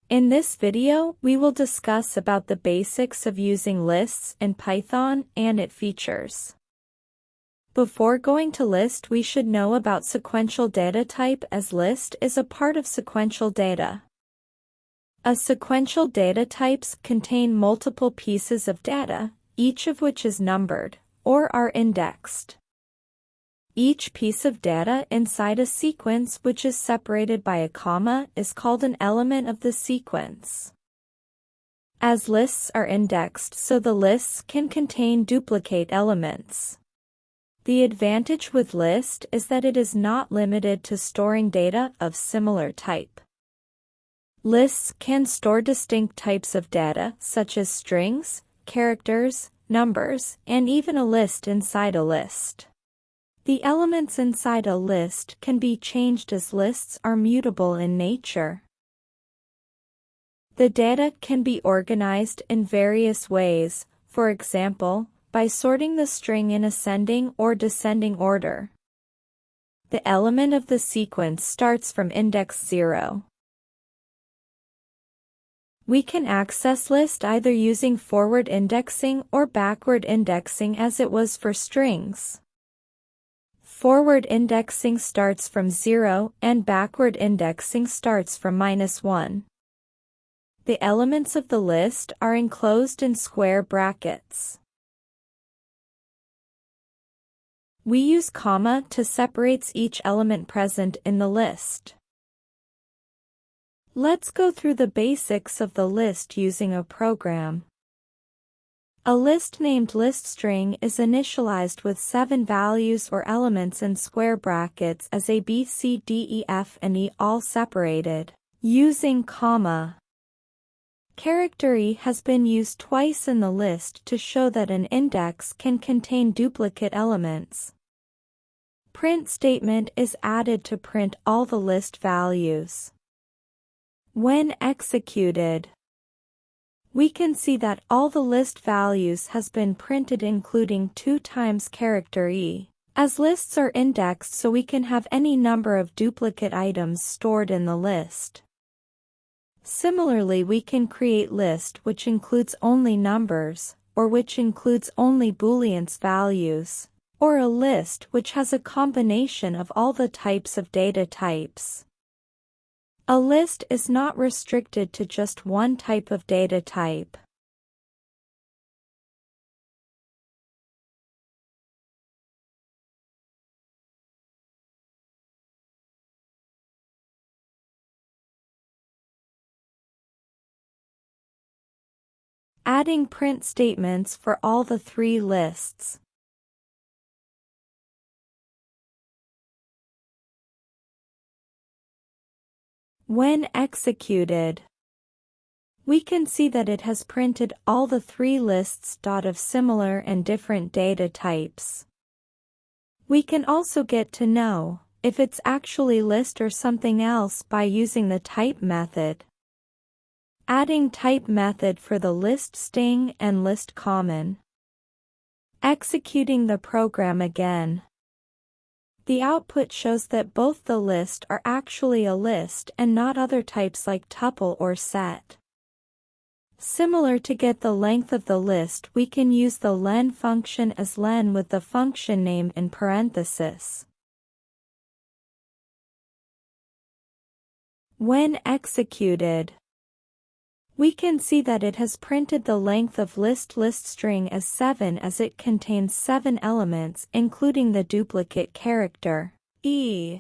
In this video, we will discuss about the basics of using lists in Python and its features. Before going to list, we should know about sequential data type, as list is a part of sequential data. A sequential data types contain multiple pieces of data, each of which is numbered, or are indexed. Each piece of data inside a sequence, which is separated by a comma, is called an element of the sequence. As lists are indexed, so the lists can contain duplicate elements. The advantage with list is that it is not limited to storing data of similar type. Lists can store distinct types of data, such as strings, characters, numbers, and even a list inside a list. The elements inside a list can be changed as lists are mutable in nature. The data can be organized in various ways, for example, by sorting the string in ascending or descending order. The element of the sequence starts from index 0. We can access list either using forward indexing or backward indexing, as it was for strings. Forward indexing starts from 0 and backward indexing starts from -1. The elements of the list are enclosed in square brackets. We use comma to separate each element present in the list. Let's go through the basics of the list using a program. A list named listString is initialized with 7 values or elements in square brackets as A, B, C, D, E, F, and E, all separated using comma. Character E has been used twice in the list to show that an index can contain duplicate elements. Print statement is added to print all the list values. When executed, we can see that all the list values has been printed, including 2 times character E. As lists are indexed, so we can have any number of duplicate items stored in the list. Similarly, we can create list which includes only numbers, or which includes only Booleans values, or a list which has a combination of all the types of data types. A list is not restricted to just one type of data type. Adding print statements for all the 3 lists. When executed, we can see that it has printed all the 3 lists of similar and different data types. We can also get to know if it's actually list or something else by using the type method. Adding type method for the list sting and list common. Executing the program again. The output shows that both the list are actually a list and not other types like tuple or set. Similar to get the length of the list, we can use the len function as len with the function name in parenthesis. When executed, we can see that it has printed the length of listString as 7, as it contains 7 elements including the duplicate character E.